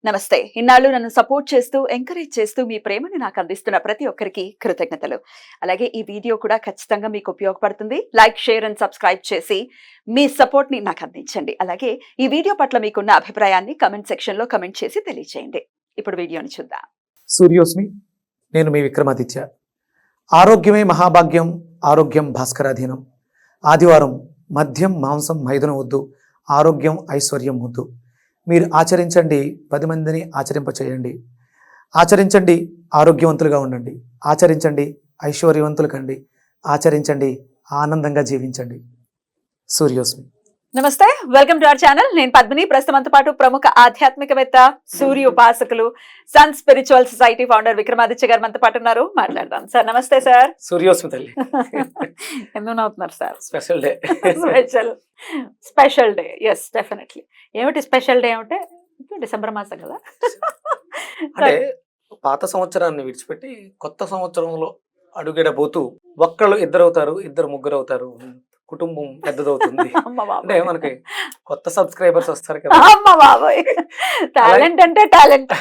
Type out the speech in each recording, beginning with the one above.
నమస్తే. ఇన్నాళ్ళు నన్ను సపోర్ట్ చేస్తూ, ఎంకరేజ్ చేస్తూ మీ ప్రేమని నాకు అందిస్తున్న ప్రతి ఒక్కరికి కృతజ్ఞతలు. అలాగే ఈ వీడియో కూడా ఖచ్చితంగా మీకు ఉపయోగపడుతుంది. లైక్, షేర్ అండ్ సబ్స్క్రైబ్ చేసి మీ సపోర్ట్‌ని నాకు అందించండి. అలాగే ఈ వీడియో పట్ల మీకున్న అభిప్రాయాన్ని కామెంట్ సెక్షన్‌లో కామెంట్ చేసి తెలియజేయండి. ఇప్పుడు వీడియోని చూద్దాం. సూర్యోస్మి, నేను మీ విక్రమాదిత్య. ఆరోగ్యమే మహాభాగ్యం, ఆరోగ్యం భాస్కరాధీనం. ఆదివారం మద్యం, మాంసం, మైదనం వద్దు, ఆరోగ్యం ఐశ్వర్యం వద్దు. మీరు ఆచరించండి, 10 మందిని ఆచరింపచేయండి. ఆచరించండి, ఆరోగ్యవంతులుగా ఉండండి. ఆచరించండి, ఐశ్వర్యవంతులు కండి. ఆచరించండి, ఆనందంగా జీవించండి. సూర్యోస్మి. నమస్తే, వెల్కమ్ టు అవర్ ఛానల్. నేను పద్మిని. ప్రస్తుతంతో పాటు ప్రముఖ ఆధ్యాత్మికవేత్త, సూర్య ఉపాసకులు, Sun Spiritual Society founder Vikramaditya గారు మనతో పాటు ఉన్నారు. మాట్లాడదాం. సార్ నమస్తే. సార్ సూర్యోస్మి తల్లి. ఎందుకు నవ్వుతున్నారు sir? Special day. Special day. Yes, definitely. ఏమిటి స్పెషల్ డే అంటే? డిసెంబర్ మాసం కదా. అంటే పాత సంవత్సరాన్ని విడిచిపెట్టి కొత్త సంవత్సరంలో అడుగెడబోతూ ఒక్కళ్ళు ఇద్దరు ముగ్గురు అవుతారు, కుటుంబం పెద్దదవుతుంది. అంటే మనకి కొత్త సబ్స్క్రైబర్స్ వస్తారు కదా. టాలెంట్ అంటే టాలెంట్.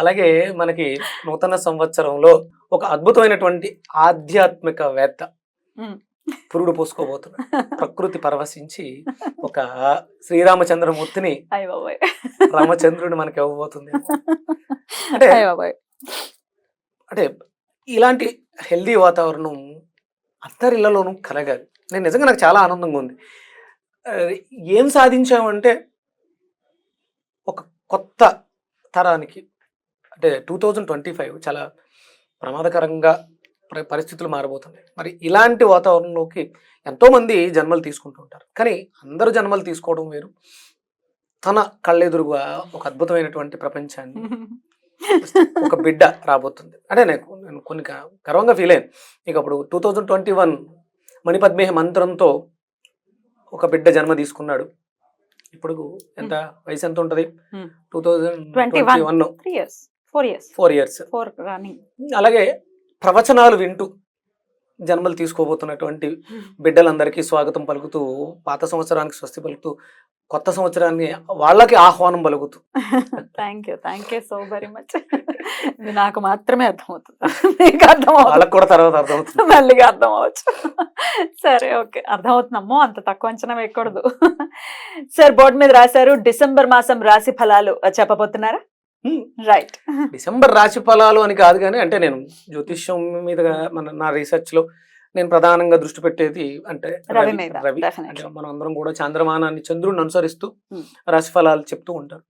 అలాగే మనకి నూతన సంవత్సరంలో ఒక అద్భుతమైనటువంటి ఆధ్యాత్మికవేత్త పురుడు పోసుకోబోతున్నాడు. ప్రకృతి పరవశించి ఒక శ్రీరామచంద్రమూర్తిని, రామచంద్రుని మనకి ఇవ్వబోతుంది. అంటే ఇలాంటి హెల్దీ వాతావరణం అందరిళ్లలోనూ కలగాలి. నేను నిజంగా నాకు చాలా ఆనందంగా ఉంది. ఏం సాధించామంటే ఒక కొత్త తరానికి, అంటే 2025 చాలా ప్రమాదకరంగా పరిస్థితులు మారబోతున్నాయి. మరి ఇలాంటి వాతావరణంలోకి ఎంతోమంది జన్మలు తీసుకుంటూ ఉంటారు. కానీ అందరూ జన్మలు తీసుకోవడం వేరు. తన కళ్ళెదురుగా ఒక అద్భుతమైనటువంటి ప్రపంచాన్ని, ఒక బిడ్డ రాబోతుంది. అంటే నేను కొన్ని గర్వంగా ఫీల్ అయ్యాను. ఇక అప్పుడు 2021 మణిపద్మేహ మంత్రంతో ఒక బిడ్డ జన్మ తీసుకున్నాడు. ఇప్పుడు ఎంత వయసు ఎంత ఉంటది? 2021 4 ఇయర్స్. అలాగే ప్రవచనాలు వింటూ జన్మలు తీసుకోబోతున్నటువంటి బిడ్డలందరికీ స్వాగతం పలుకుతూ, పాత సంవత్సరానికి స్వస్తి పలుకుతూ, కొత్త సంవత్సరాన్ని వాళ్ళకి ఆహ్వానం పలుకుతూ. Thank you so very much. ఇది నాకు మాత్రమే అర్థమవుతుంది, మీకు అర్థం వాళ్ళకి కూడా తర్వాత అర్థమవుతుంది, మళ్ళీగా అర్థం అవ్వచ్చు. సరే, ఓకే, అర్థమవుతుందమ్మో, అంత తక్కువ అంచనా వేయకూడదు. సార్, బోర్డు మీద రాశారు డిసెంబర్ మాసం రాశి ఫలాలు చెప్పబోతున్నారా? రైట్. డిసెంబర్ రాశి ఫలాలు అని కాదు, కానీ అంటే నేను జ్యోతిష్యం మీద నా రీసెర్చ్ లో నేను ప్రధానంగా దృష్టి పెట్టేది అంటే రవి. అంటే మనం అందరం కూడా చంద్రమానాన్ని, చంద్రుడిని అనుసరిస్తూ రాశి ఫలాలు చెప్తూ ఉంటారు.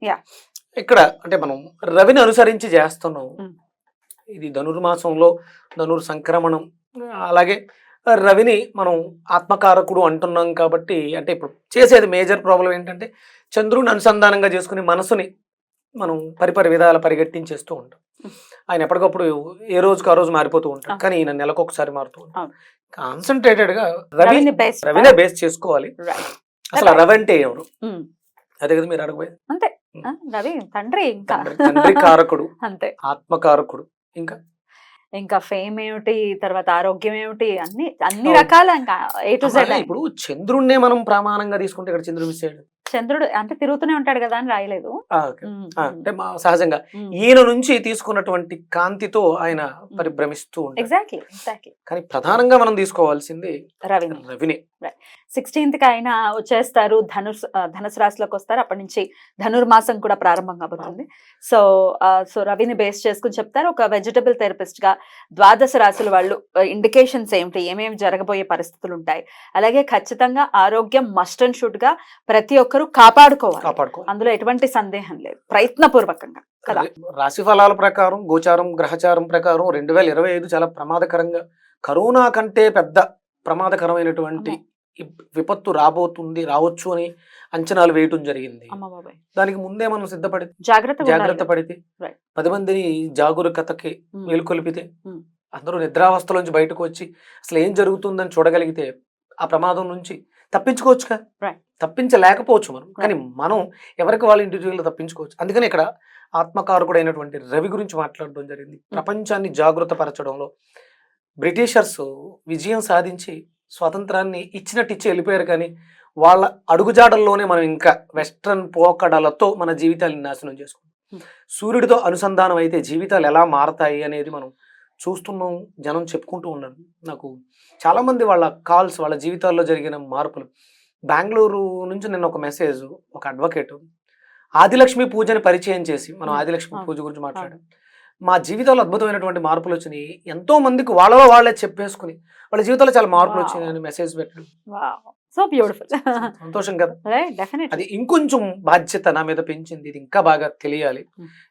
ఇక్కడ అంటే మనం రవిని అనుసరించి చేస్తున్నాం. ఇది ధనుర్మాసంలో ధనుర్ సంక్రమణం. అలాగే రవిని మనం ఆత్మకారకుడు అంటున్నాం కాబట్టి, అంటే ఇప్పుడు చేసేది మేజర్ ప్రాబ్లం ఏంటంటే చంద్రుడిని అనుసంధానంగా చేసుకుని మనసుని మనం పరిపరి విధాల పరిగెట్టించేస్తూ ఉంటాం. ఆయన ఎప్పటికప్పుడు ఏ రోజుకు ఆ రోజు మారిపోతూ ఉంటాం, కానీ ఈయన నెలకొకసారి మారుతూ ఉంటాం. కాన్సన్ట్రేటెడ్ గా రవినే బేస్ చేసుకోవాలి. అసలు రవి అంటే ఎవరు? అదే కదా మీరు అడగబోయేది. అంతే, రవి తండ్రి, తండ్రి కారకుడు, అంతే, ఆత్మకారకుడు. ఇంకా ఫేమ్ ఏమిటి, తర్వాత ఆరోగ్యం ఏమిటి, అన్ని రకాల ఏ టు జెడ్. ఇప్పుడు చంద్రుడినే మనం ప్రమాణంగా తీసుకుంటే ఇక్కడ చంద్రుడు మిస్ అయ్యాడు. చంద్రుడు అంటే తిరుగుతూనే ఉంటాడు కదా అని రాయలేదు. అంటే సహజంగా ఈయన నుంచి తీసుకున్నటువంటి కాంతితో ఆయన పరిభ్రమిస్తూ ఉంటాడు. ఎగ్జాక్ట్లీ. కానీ ప్రధానంగా మనం తీసుకోవాల్సింది రవిని. 16th కి ఆయన వచ్చేస్తారు, ధనుసు రాశిలోకి వస్తారు. అప్పటి నుంచి ధనుర్మాసం కూడా ప్రారంభం కాబోతుంది. సో రవిని బేస్ చేసుకుని చెప్తారు. ఒక వెజిటబుల్ థెరపిస్ట్ గా 12 రాశుల వాళ్ళు ఇండికేషన్స్ ఏమిటి, ఏమేమి జరగబోయే పరిస్థితులు ఉంటాయి, అలాగే ఖచ్చితంగా ఆరోగ్యం మస్ట్ అండ్ షుడ్ గా ప్రతి ఒక్కరూ కాపాడుకోవాలి. అందులో ఎటువంటి సందేహం లేదు, ప్రయత్నపూర్వకంగా కదా. రాశి ఫలాల ప్రకారం, గోచారం గ్రహచారం ప్రకారం 2025 చాలా ప్రమాదకరంగా, కరోనా కంటే పెద్ద ప్రమాదకరమైనటువంటి విపత్తు రావచ్చు అని అంచనాలు వేయటం జరిగింది. దానికి ముందే మనం సిద్ధపడి జాగ్రత్త పడితే, 10 మందిని జాగరూకతకి మేలుకొల్పితే, అందరూ నిద్రావస్థలోంచి బయటకు వచ్చి అసలు ఏం జరుగుతుందని చూడగలిగితే ఆ ప్రమాదం నుంచి తప్పించుకోవచ్చుగా. తప్పించలేకపోవచ్చు మనం, కానీ మనం ఎవరికి వాళ్ళ ఇండివిజువల్ తప్పించుకోవచ్చు. అందుకని ఇక్కడ ఆత్మకారకుడైనటువంటి రవి గురించి మాట్లాడడం జరిగింది. ప్రపంచాన్ని జాగృత పరచడంలో బ్రిటిషర్స్ విజయం సాధించి స్వాతంత్రాన్ని ఇచ్చినట్టు ఇచ్చి వెళ్ళిపోయారు, కానీ వాళ్ళ అడుగుజాడల్లోనే మనం ఇంకా వెస్ట్రన్ పోకడలతో మన జీవితాన్ని నాశనం చేసుకుంటాం. సూర్యుడితో అనుసంధానం అయితే జీవితాలు ఎలా మారతాయి అనేది మనం చూస్తున్నాం, జనం చెప్పుకుంటూ ఉన్నారు. నాకు చాలామంది వాళ్ళ కాల్స్, వాళ్ళ జీవితాల్లో జరిగిన మార్పులు. బెంగళూరు నుంచి నిన్న ఒక మెసేజ్, ఒక అడ్వకేట్ ఆదిలక్ష్మి పూజని పరిచయం చేసి, మనం ఆదిలక్ష్మి పూజ గురించి మాట్లాడాం. మా జీవితాల్లో అద్భుతమైనటువంటి మార్పులు వచ్చినాయి, ఎంతో మందికి వాళ్ళలో వాళ్ళే చెప్పేసుకుని వాళ్ళ జీవితాల్లో చాలా మార్పులు వచ్చినాయి అని మెసేజ్ పెట్టడం సో బ్యూటిఫుల్. సంతోషం కదా. అది ఇంకొంచెం బాధ్యత నా మీద పెంచింది, ఇది ఇంకా బాగా తెలియాలి.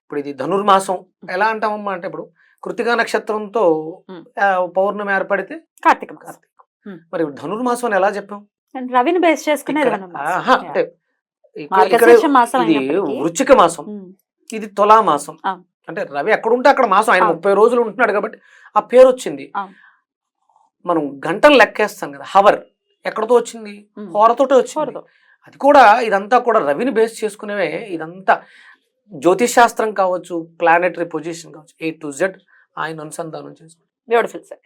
ఇప్పుడు ఇది ధనుర్మాసం ఎలా అంటామమ్మా అంటే, ఇప్పుడు కృతికా నక్షత్రంతో పౌర్ణమి ఏర్పడితే కార్తీక. మరి ధనుర్మాసం అని ఎలా చెప్పాం? రవిని బేస్ చేసుకునే అంటే వృచ్చిక మాసం, ఇది తులామాసం. అంటే రవి ఎక్కడుంటే అక్కడ మాసం, ఆయన 30 రోజులు ఉంటున్నాడు కాబట్టి ఆ పేరు వచ్చింది. మనం గంటలు లెక్కేస్తాం కదా, హవర్ ఎక్కడతో వచ్చింది? హోరతోటే వచ్చింది. అది కూడా ఇదంతా కూడా రవిని బేస్ చేసుకునేవే. ఇదంతా జ్యోతిష్ శాస్త్రం కావచ్చు, ప్లానెటరీ పొజిషన్ కావచ్చు, A to Z ఆయన అనుసంధానం చేసుకుంటాం. Beautiful sir.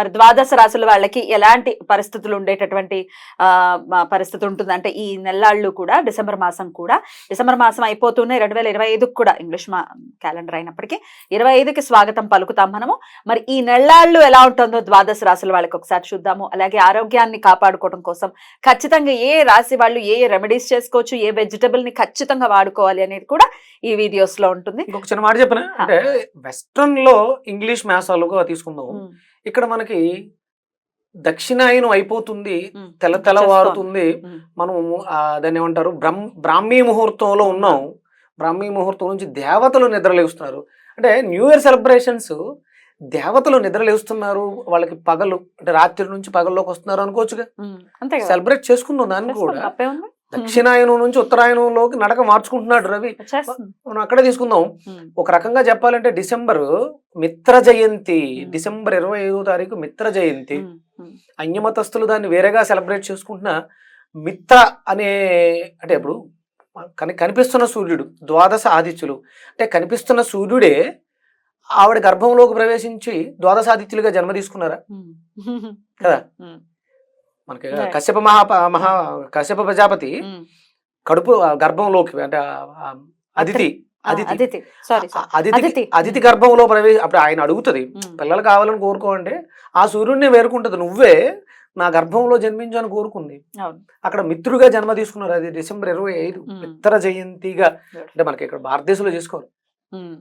మరి ద్వాదశ రాశుల వాళ్ళకి ఎలాంటి పరిస్థితులు ఉండేటటువంటి పరిస్థితి ఉంటుంది అంటే, ఈ నెల్లాళ్ళు కూడా డిసెంబర్ మాసం అయిపోతూనే 2025 కూడా ఇంగ్లీష్ క్యాలెండర్ అయినప్పటికీ 25కి స్వాగతం పలుకుతాం మనము. మరి ఈ నెల్లాళ్ళు ఎలా ఉంటుందో ద్వాదశ రాశుల వాళ్ళకి ఒకసారి చూద్దాము. అలాగే ఆరోగ్యాన్ని కాపాడుకోవడం కోసం ఖచ్చితంగా ఏ రాశి వాళ్ళు ఏ రెమెడీస్ చేసుకోవచ్చు, ఏ వెజిటబుల్ ని ఖచ్చితంగా వాడుకోవాలి అనేది కూడా ఈ వీడియోస్ లో ఉంటుంది. ఇంకొక చిన్న మాట చెప్పిన అంటే, వెస్ట్రన్ లో ఇంగ్లీష్ మాసాలుగా తీసుకుందాం, ఇక్కడ మనకి దక్షిణాయనం అయిపోతుంది, తెల్లవారుతుంది, మనం దాన్ని ఏమంటారు బ్రాహ్మీ ముహూర్తంలో ఉన్నాం. బ్రాహ్మీ ముహూర్తం నుంచి దేవతలు నిద్రలేస్తున్నారు. అంటే న్యూ ఇయర్ సెలబ్రేషన్స్ దేవతలు నిద్రలేస్తున్నారు, వాళ్ళకి పగలు అంటే రాత్రి నుంచి పగల్లోకి వస్తున్నారు అనుకోవచ్చుగా. సెలబ్రేట్ చేసుకుందాం దాన్ని కూడా. దక్షిణాయనం నుంచి ఉత్తరాయణంలోకి నడక మార్చుకుంటున్నాడు రవి. మనం అక్కడే తీసుకుందాం. ఒక రకంగా చెప్పాలంటే డిసెంబర్ మిత్ర జయంతి, డిసెంబర్ 25వ తారీఖు మిత్ర జయంతి. అన్యమతస్థులు దాన్ని వేరేగా సెలబ్రేట్ చేసుకుంటున్నా మిత్ర అనే, అంటే ఇప్పుడు కనిపిస్తున్న సూర్యుడు, ద్వాదశ ఆదిత్యులు అంటే కనిపిస్తున్న సూర్యుడే ఆవిడ గర్భంలోకి ప్రవేశించి ద్వాదశ ఆదిత్యులుగా జన్మ తీసుకున్నారా కదా. మనకి కశ్యప ప్రజాపతి కడుపు గర్భంలోకి అంటే అదితి గర్భంలో అప్పుడు ఆయన అడుగుతుంది, పిల్లలు కావాలని కోరుకోండి, ఆ సూర్యుడిని వేరుకుంటది, నువ్వే నా గర్భంలో జన్మించని కోరుకుంది. అక్కడ మిత్రుగా జన్మ తీసుకున్నారు. అది డిసెంబర్ 25 మిత్ర జయంతిగా, అంటే మనకి ఇక్కడ భారతదేశంలో చేసుకోవాలి.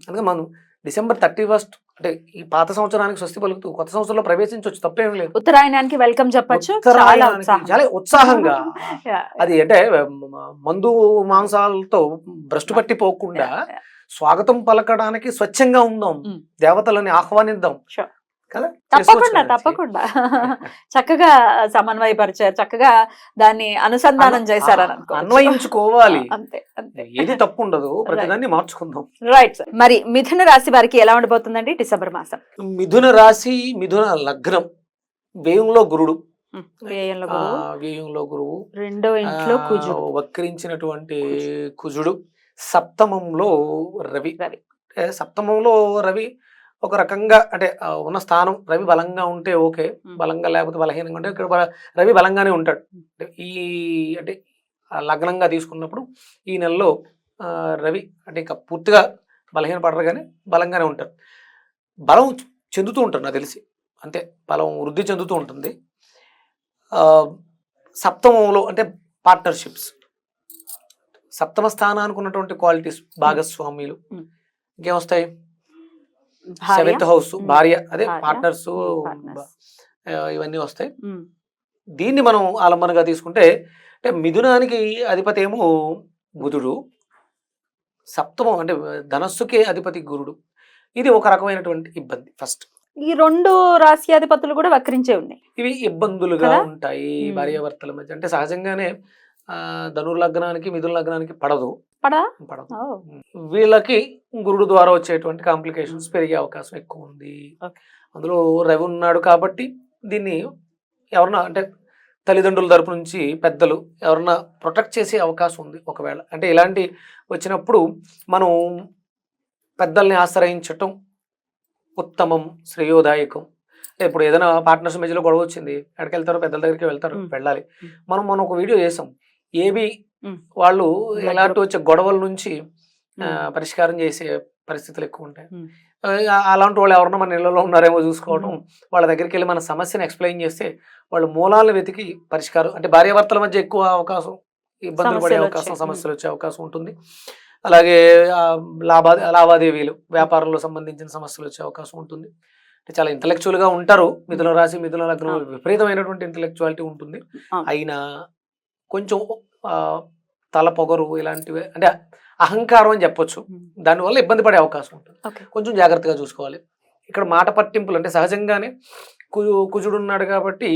అందుకే మనం డిసెంబర్ 31 అంటే ఈ పాత సంవత్సరానికి స్వస్తి పలుకుతూ కొత్త సంవత్సరంలో ప్రవేశించవచ్చు, తప్పేం లేదు. ఉత్తరాయణానికి వెల్కమ్ చెప్పచ్చు, చాలా ఉత్సాహంగా. అది అంటే మందు మాంసాలతో భ్రష్టు పట్టిపోకుండా స్వాగతం పలకడానికి స్వచ్ఛంగా ఉందాం, దేవతలని ఆహ్వానిద్దాం కదా. తప్పకుండా చక్కగా సమన్వయపరిచారు, చక్కగా దాన్ని అనుసంధానం చేశారని అన్వయించుకోవాలి. ఏది తప్పు ఉండదు, ప్రతిదాన్ని మార్చుకుందాం. Right sir. మరి మిథున రాశి వారికి ఎలా ఉండబోతుందండి డిసెంబర్ మాసం? మిథున రాశి, మిథున లగ్నం, వ్యయంలో గురుడు, వ్యయంలో గురువు, రెండో ఇంట్లో కుజుడు, వక్రించినటువంటి కుజుడు, సప్తమంలో రవి. సప్తమంలో రవి ఒక రకంగా అంటే ఉన్న స్థానం రవి బలంగా ఉంటే ఓకే, బలంగా లేకపోతే బలహీనంగా ఉంటే ఇక్కడ రవి బలంగానే ఉంటాడు. ఈ అంటే లగ్నంగా తీసుకున్నప్పుడు ఈ నెలలో రవి అంటే ఇంకా పూర్తిగా బలహీన పడరు కానీ బలంగానే ఉంటారు. బలం చెందుతూ ఉంటారు నాకు తెలిసి, అంతే, బలం వృద్ధి చెందుతూ ఉంటుంది. సప్తమంలో అంటే పార్ట్నర్షిప్స్, సప్తమ స్థానానికి ఉన్నటువంటి క్వాలిటీస్, భాగస్వామ్యులు, ఇంకేమొస్తాయి? 7th హౌస్ భార్య, అదే పార్ట్నర్స్, ఇవన్నీ వస్తాయి. దీన్ని మనం ఆలంబనగా తీసుకుంటే అంటే మిథునానికి అధిపతి ఏమో బుధుడు, సప్తమం అంటే ధనస్సుకే అధిపతి గురుడు. ఇది ఒక రకమైనటువంటి ఇబ్బంది. ఫస్ట్ ఈ రెండు రాశి అధిపతులు కూడా వక్రించే ఉన్నాయి, ఇవి ఇబ్బందులుగా ఉంటాయి భార్యాభర్తల మధ్య. అంటే సహజంగానే ధనుర్లగ్నానికి మిథున లగ్నానికి పడదు. వీళ్ళకి గురుడు ద్వారా వచ్చేటువంటి కాంప్లికేషన్స్ పెరిగే అవకాశం ఎక్కువ ఉంది. అందులో రవి ఉన్నాడు కాబట్టి దీన్ని ఎవరన్నా అంటే తల్లిదండ్రుల తరపు నుంచి పెద్దలు ఎవరన్నా ప్రొటెక్ట్ చేసే అవకాశం ఉంది. ఒకవేళ అంటే ఇలాంటి వచ్చినప్పుడు మనం పెద్దల్ని ఆశ్రయించటం ఉత్తమం, శ్రేయోదాయకం. ఇప్పుడు ఏదైనా పార్ట్నర్స్ మధ్యలో గొడవ వచ్చింది, ఎక్కడికి వెళ్తారో పెద్దల దగ్గరికి వెళ్ళాలి. మనం ఒక వీడియో చేసాం, ఏబి వాళ్ళు ఎలాంటి వచ్చే గొడవల నుంచి పరిష్కారం చేసే పరిస్థితులు ఎక్కువ ఉంటాయి. అలాంటి వాళ్ళు ఎవరన్నా మన ఇళ్లలో ఉన్నారేమో చూసుకోవడం, వాళ్ళ దగ్గరికి వెళ్ళి మన సమస్యను ఎక్స్ప్లెయిన్ చేస్తే వాళ్ళు మూలాలను వెతికి పరిష్కారం, అంటే భార్యాభర్తల మధ్య ఎక్కువ అవకాశం ఇబ్బందులు పడే అవకాశం, సమస్యలు వచ్చే అవకాశం ఉంటుంది. అలాగే లావాదేవీలు, వ్యాపారంలో సంబంధించిన సమస్యలు వచ్చే అవకాశం ఉంటుంది. అంటే చాలా ఇంటలెక్చువల్ గా ఉంటారు. మిథున రాశి, మిథున లగ్నం విపరీతమైనటువంటి ఇంటలెక్చువాలిటీ ఉంటుంది. అయినా కొంచెం తల పొగరు ఇలాంటివి, అంటే అహంకారం అని చెప్పొచ్చు, దానివల్ల ఇబ్బంది పడే అవకాశం ఉంటుంది. కొంచెం జాగ్రత్తగా చూసుకోవాలి. ఇక్కడ మాట పట్టింపులు అంటే సహజంగానే కుజుడు ఉన్నాడు కాబట్టి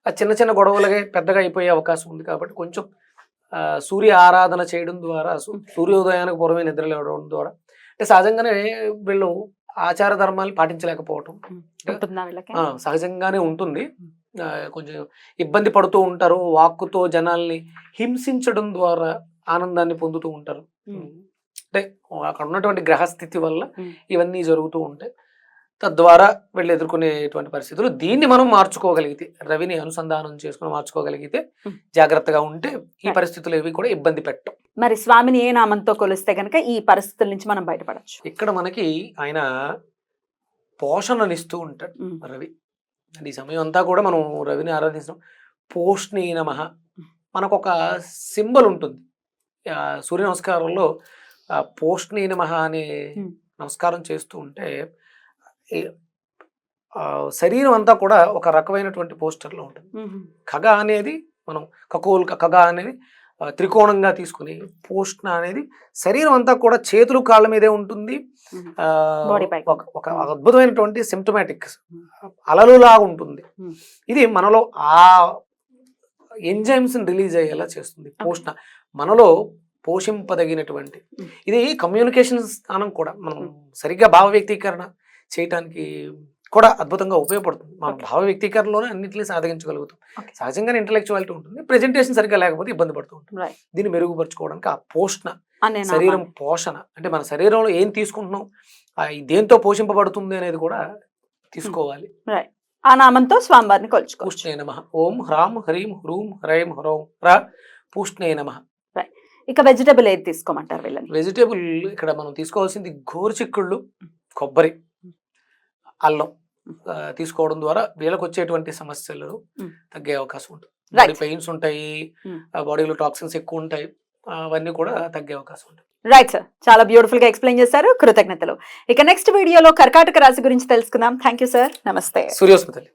ఆ చిన్న చిన్న గొడవలగా పెద్దగా అయిపోయే అవకాశం ఉంది. కాబట్టి కొంచెం సూర్య ఆరాధన చేయడం ద్వారా, సూర్యోదయానికి పూర్వమే నిద్ర లేవడం ద్వారా, అంటే సహజంగానే వీళ్ళు ఆచార ధర్మాలు పాటించలేకపోవటం సహజంగానే ఉంటుంది. కొంచెం ఇబ్బంది పడుతూ ఉంటారు. వాక్కుతో జనాల్ని హింసించడం ద్వారా ఆనందాన్ని పొందుతూ ఉంటారు. అంటే అక్కడ ఉన్నటువంటి గ్రహస్థితి వల్ల ఇవన్నీ జరుగుతూ ఉంటాయి. తద్వారా వీళ్ళు ఎదుర్కొనేటువంటి పరిస్థితులు. దీన్ని మనం మార్చుకోగలిగితే, రవిని అనుసంధానం చేసుకుని మార్చుకోగలిగితే, జాగ్రత్తగా ఉంటే ఈ పరిస్థితులు ఏవి కూడా ఇబ్బంది పెట్టం. మరి స్వామిని ఏ నామంతో కొలిస్తే కనుక ఈ పరిస్థితుల నుంచి మనం బయటపడచ్చు? ఇక్కడ మనకి ఆయన పోషణనిస్తూ ఉంటాడు రవి. అంటే ఈ సమయం అంతా కూడా మనం రవిని ఆరాధిస్తాం. పోష్ణీ నమః మనకు ఒక సింబల్ ఉంటుంది సూర్య నమస్కారంలో. పోష్ణీ నమః అనే నమస్కారం చేస్తూ ఉంటే శరీరం అంతా కూడా ఒక రకమైనటువంటి పోస్టర్లో ఉంటుంది. ఖగ అనేది మనం ఖగ అనేది త్రికోణంగా తీసుకుని, పోష్ణ అనేది శరీరం అంతా కూడా చేతులు కాళ్ళ మీదే ఉంటుంది. ఒక అద్భుతమైనటువంటి సిమ్టమాటిక్ అలలులాగా ఉంటుంది. ఇది మనలో ఆ ఎంజైమ్స్ రిలీజ్ అయ్యేలా చేస్తుంది. పోషణ మనలో పోషింపదగినటువంటి, ఇది కమ్యూనికేషన్ స్థానం కూడా మనం సరిగ్గా భావ వ్యక్తీకరణ చేయటానికి కూడా అద్భుతంగా ఉపయోగపడుతుంది. మనం భావ వ్యక్తీకరణలోనే అన్నింటినీ సాధించగలుగుతాం. సహజంగానే ఇంటలెక్చువాలిటీ ఉంటుంది. ప్రెజెంటేషన్ సరిగ్గా లేకపోతే ఇబ్బంది పడుతూ ఉంటుంది. దీన్ని మెరుగుపరచుకోవడానికి ఆ పోషణ, శరీరం పోషణ, అంటే మన శరీరంలో ఏం తీసుకుంటున్నాం, దేంతో పోషింపబడుతుంది అనేది కూడా తీసుకోవాలి. ఆ నామంతో స్వామివారిని కొలుచుకో. పూష్ణే నమః. ఓం హ్రాం హ్రీం హ్రూం హ్రైం హ్రౌం రా పూష్ణే నమః. ఇక వెజిటబుల్ ఏది తీసుకోమంటారు వీళ్ళని? వెజిటేబుల్ ఇక్కడ మనం తీసుకోవాల్సింది గోరుచిక్కుళ్ళు, కొబ్బరి, అల్లం తీసుకోవడం ద్వారా వీళ్ళకి వచ్చేటువంటి సమస్యలు తగ్గే అవకాశం ఉంటుంది. బాడీ పెయిన్స్ ఉంటాయి, బాడీలో టాక్సిన్స్ ఎక్కువ ఉంటాయి, అవన్నీ కూడా తగ్గే అవకాశం ఉంటుంది. రైట్ సార్, చాలా బ్యూటిఫుల్ గా ఎక్స్ప్లెయిన్ చేశారు. కృతజ్ఞతలు. ఇక నెక్స్ట్ వీడియోలో కర్కాటక రాశి గురించి తెలుసుకుందాం. Thank you sir. నమస్తే. సూర్యోస్మితల్లి.